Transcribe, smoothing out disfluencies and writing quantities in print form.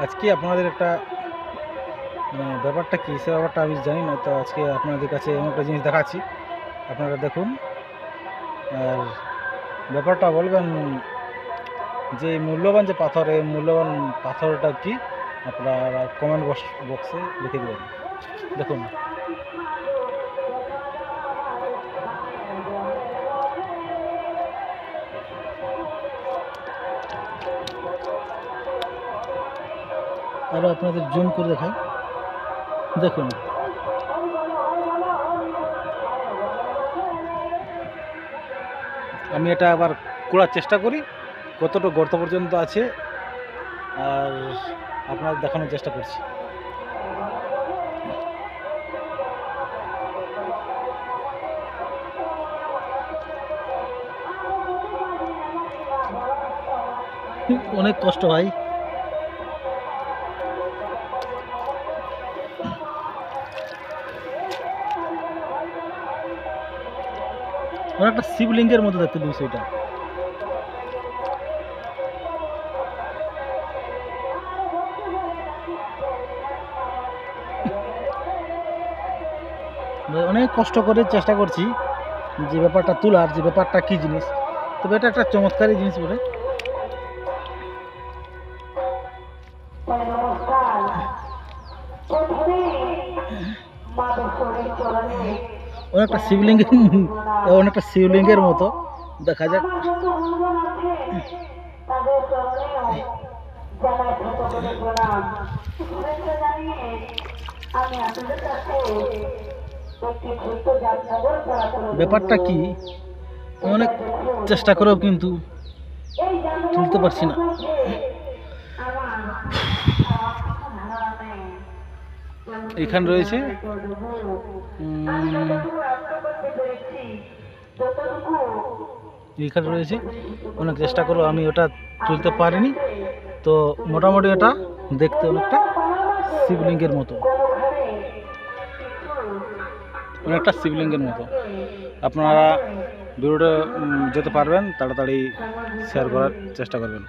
আজকে আপনাদের একটা ব্যাপারটা কী সে ব্যাপারটা আমি জানি না। তো আজকে আপনাদের কাছে এমন একটা জিনিস দেখাচ্ছি, আপনারা দেখুন আর ব্যাপারটা বলবেন যে এই মূল্যবান যে পাথর, এই মূল্যবান পাথরটা কি আপনারা কমেন্ট বক্সে লিখে দেবেন। দেখুন আরও আপনাদের জুম করে দেখাই, দেখুন আমি এটা আবার খোঁড়ার চেষ্টা করি কতটা গর্ত পর্যন্ত আছে আর আপনাদের দেখানোর চেষ্টা করছি। অনেক কষ্ট ভাই, অনেকটা শিবলিঙ্গের মতো দেখতে বিষয়টা। অনেক কষ্ট করে চেষ্টা করছি যে ব্যাপারটা তোলার, যে ব্যাপারটা কী জিনিস, তবে এটা একটা চমৎকারী জিনিস বলে। অনেকটা শিবলিঙ্গের মতো দেখা যাক। ব্যাপারটা কি অনেক চেষ্টা করেও কিন্তু তুলতে পারছি না। এখানে রয়েছে অনেক চেষ্টা করেও আমি ওটা তুলতে পারিনি। তো মোটামুটি এটা দেখতে অনেকটা শিবলিঙ্গের মতো, আপনারা ভিডিওটা যেতে পারবেন তাড়াতাড়ি শেয়ার করার চেষ্টা করবেন।